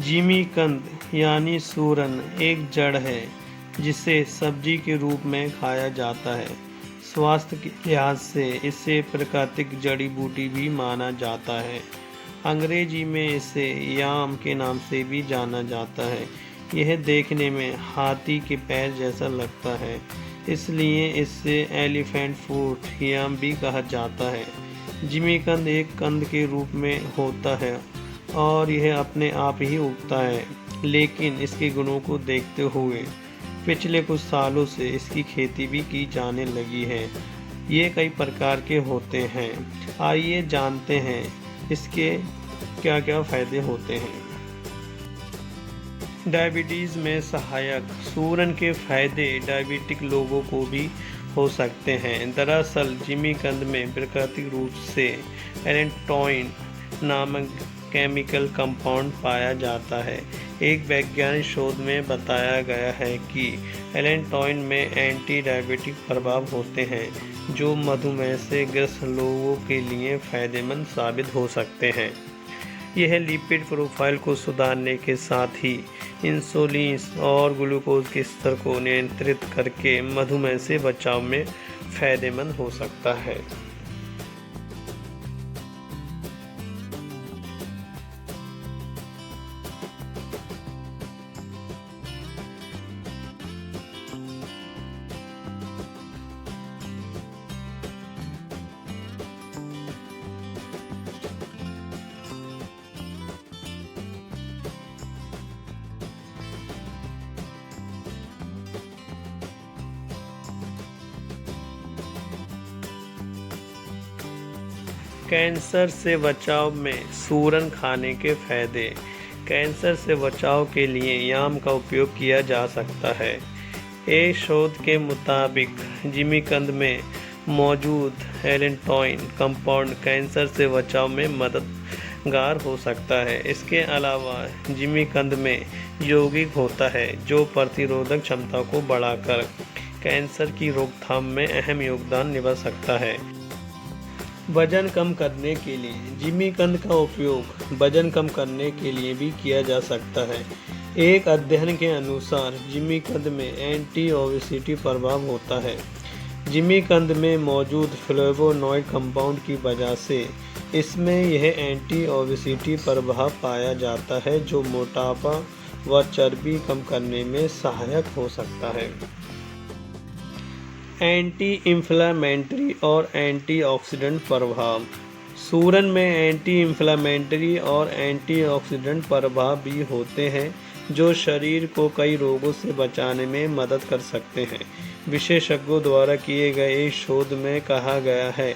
जिमीकंद यानी सूरन एक जड़ है जिसे सब्जी के रूप में खाया जाता है। स्वास्थ्य के लिहाज से इसे प्राकृतिक जड़ी बूटी भी माना जाता है। अंग्रेजी में इसे याम के नाम से भी जाना जाता है। यह देखने में हाथी के पैर जैसा लगता है, इसलिए इसे एलिफेंट फूट याम भी कहा जाता है। जिमीकंद एक कंद के रूप में होता है और यह अपने आप ही उगता है, लेकिन इसके गुणों को देखते हुए पिछले कुछ सालों से इसकी खेती भी की जाने लगी है। ये कई प्रकार के होते हैं। आइए जानते हैं इसके क्या क्या फायदे होते हैं। डायबिटीज़ में सहायक। सूरन के फायदे डायबिटिक लोगों को भी हो सकते हैं। दरअसल जिमीकंद में प्राकृतिक रूप से एलेंटोइन नामक केमिकल कंपाउंड पाया जाता है। एक वैज्ञानिक शोध में बताया गया है कि एलेंटोइन में एंटी डायबिटिक प्रभाव होते हैं, जो मधुमेह से ग्रस्त लोगों के लिए फायदेमंद साबित हो सकते हैं। यह लिपिड प्रोफाइल को सुधारने के साथ ही इंसुलिन और ग्लूकोज के स्तर को नियंत्रित करके मधुमेह से बचाव में फायदेमंद हो सकता है। कैंसर से बचाव में सूरन खाने के फायदे। कैंसर से बचाव के लिए याम का उपयोग किया जा सकता है। एक शोध के मुताबिक जिमीकंद में मौजूद एलेंटोइन कंपाउंड कैंसर से बचाव में मददगार हो सकता है। इसके अलावा जिमीकंद में यौगिक होता है जो प्रतिरोधक क्षमता को बढ़ाकर कैंसर की रोकथाम में अहम योगदान निभा सकता है। वजन कम करने के लिए। जिमीकंद का उपयोग वजन कम करने के लिए भी किया जा सकता है। एक अध्ययन के अनुसार जिमीकंद में एंटी ओबेसिटी प्रभाव होता है। जिमीकंद में मौजूद फ्लेवोनॉइड कंपाउंड की वजह से इसमें यह एंटी ओबेसिटी प्रभाव पाया जाता है, जो मोटापा व चर्बी कम करने में सहायक हो सकता है। एंटी इंफ्लेमेटरी और एंटीऑक्सीडेंट प्रभाव। सूरन में एंटी इंफ्लेमेटरी और एंटीऑक्सीडेंट प्रभाव भी होते हैं, जो शरीर को कई रोगों से बचाने में मदद कर सकते हैं। विशेषज्ञों द्वारा किए गए एक शोध में कहा गया है,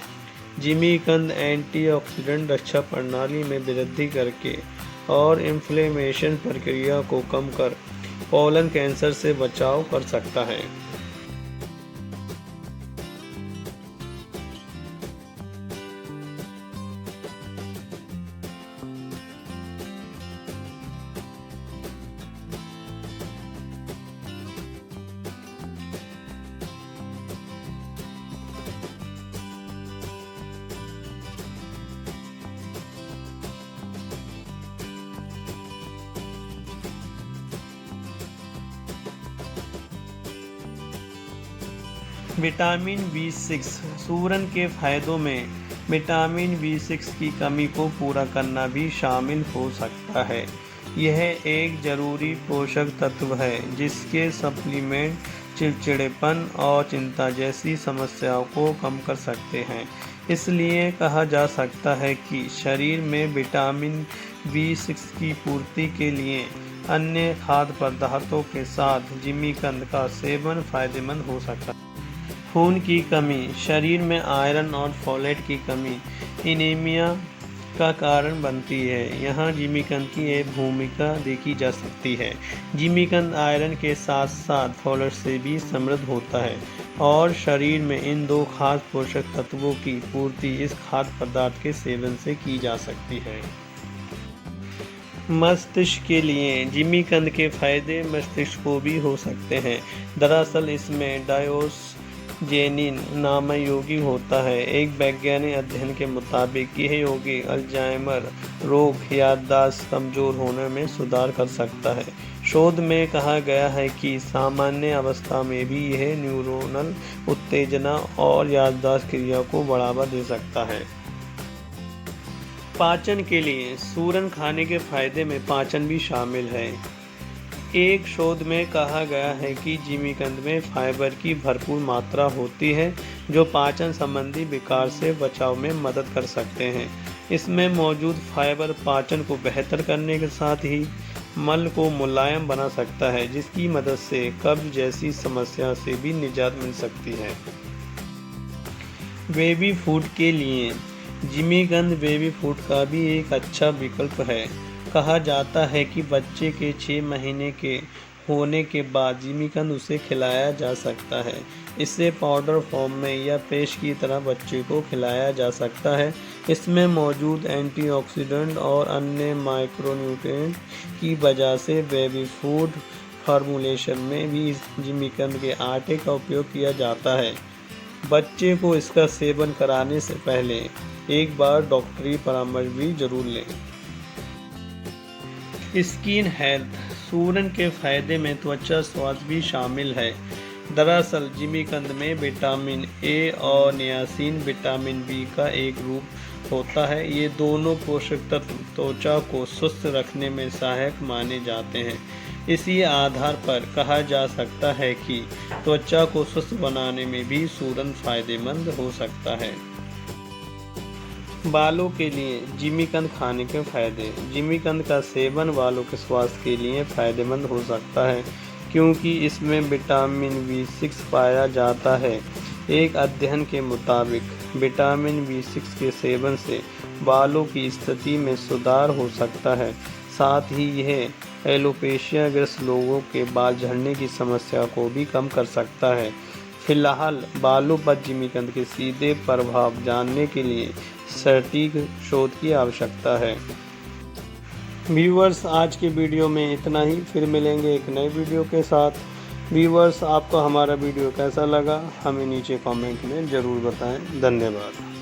जिमीकंद एंटीऑक्सीडेंट रक्षा प्रणाली में वृद्धि करके और इन्फ्लेमेशन प्रक्रिया को कम कर कोलन कैंसर से बचाव कर सकता है। Vitamin B6। सूरन के फायदों में विटामिन B6 की कमी को पूरा करना भी शामिल हो सकता है। यह एक जरूरी पोषक तत्व है जिसके सप्लीमेंट चिड़चिड़ेपन और चिंता जैसी समस्याओं को कम कर सकते हैं। इसलिए कहा जा सकता है कि शरीर में विटामिन B6 की पूर्ति के लिए अन्य खाद्य पदार्थों के साथ जिमीकंद का सेवन फायदेमंद हो सकता है। खून की कमी। शरीर में आयरन और फोलेट की कमी एनीमिया का कारण बनती है। यहाँ जिमीकंद की एक भूमिका देखी जा सकती है। जिमीकंद आयरन के साथ साथ फोलेट से भी समृद्ध होता है और शरीर में इन दो खास पोषक तत्वों की पूर्ति इस खाद्य पदार्थ के सेवन से की जा सकती है। मस्तिष्क के लिए जिमीकंद के फायदे मस्तिष्क को भी हो सकते हैं। दरअसल इसमें जेनिन नामक यौगिक होता है। एक वैज्ञानिक अध्ययन के मुताबिक यह यौगिक अल्जाइमर रोग, याददाश्त कमजोर होने में सुधार कर सकता है। शोध में कहा गया है कि सामान्य अवस्था में भी यह न्यूरोनल उत्तेजना और याददाश्त क्रिया को बढ़ावा दे सकता है। पाचन के लिए सूरन खाने के फायदे में पाचन भी शामिल है। एक शोध में कहा गया है कि जिमीकंद में फाइबर की भरपूर मात्रा होती है जो पाचन संबंधी विकार से बचाव में मदद कर सकते हैं। इसमें मौजूद फाइबर पाचन को बेहतर करने के साथ ही मल को मुलायम बना सकता है, जिसकी मदद से कब्ज जैसी समस्या से भी निजात मिल सकती है। बेबी फूड के लिए जिमीकंद बेबी फूड का भी एक अच्छा विकल्प है। कहा जाता है कि बच्चे के 6 महीने के होने के बाद जिमीकंद उसे खिलाया जा सकता है। इसे पाउडर फॉर्म में या पेस्ट की तरह बच्चे को खिलाया जा सकता है। इसमें मौजूद एंटीऑक्सीडेंट और अन्य माइक्रोन्यूट्रिएंट की वजह से बेबी फूड फार्मूलेशन में भी जिमीकंद के आटे का उपयोग किया जाता है। बच्चे को इसका सेवन कराने से पहले एक बार डॉक्टरी परामर्श भी जरूर लें। स्किन हेल्थ सूरन के फायदे में त्वचा स्वास्थ्य भी शामिल है। दरअसल जिमीकंद में विटामिन ए और नियासिन विटामिन बी का एक रूप होता है। ये दोनों पोषक तत्व त्वचा को स्वस्थ रखने में सहायक माने जाते हैं। इसी आधार पर कहा जा सकता है कि त्वचा को स्वस्थ बनाने में भी सूरन फायदेमंद हो सकता है। बालों के लिए जिमीकंद खाने के फायदे। जिमीकंद का सेवन बालों के स्वास्थ्य के लिए फायदेमंद हो सकता है क्योंकि इसमें विटामिन B6 पाया जाता है। एक अध्ययन के मुताबिक विटामिन B6 के सेवन से बालों की स्थिति में सुधार हो सकता है। साथ ही यह एलोपेशिया ग्रस्त लोगों के बाल झड़ने की समस्या को भी कम कर सकता है। फिलहाल बालों पर जिमीकंद के सीधे प्रभाव जानने के लिए सटीक शोध की आवश्यकता है। व्यूअर्स, आज के वीडियो में इतना ही। फिर मिलेंगे एक नए वीडियो के साथ। व्यूअर्स, आपको हमारा वीडियो कैसा लगा हमें नीचे कमेंट में ज़रूर बताएं। धन्यवाद।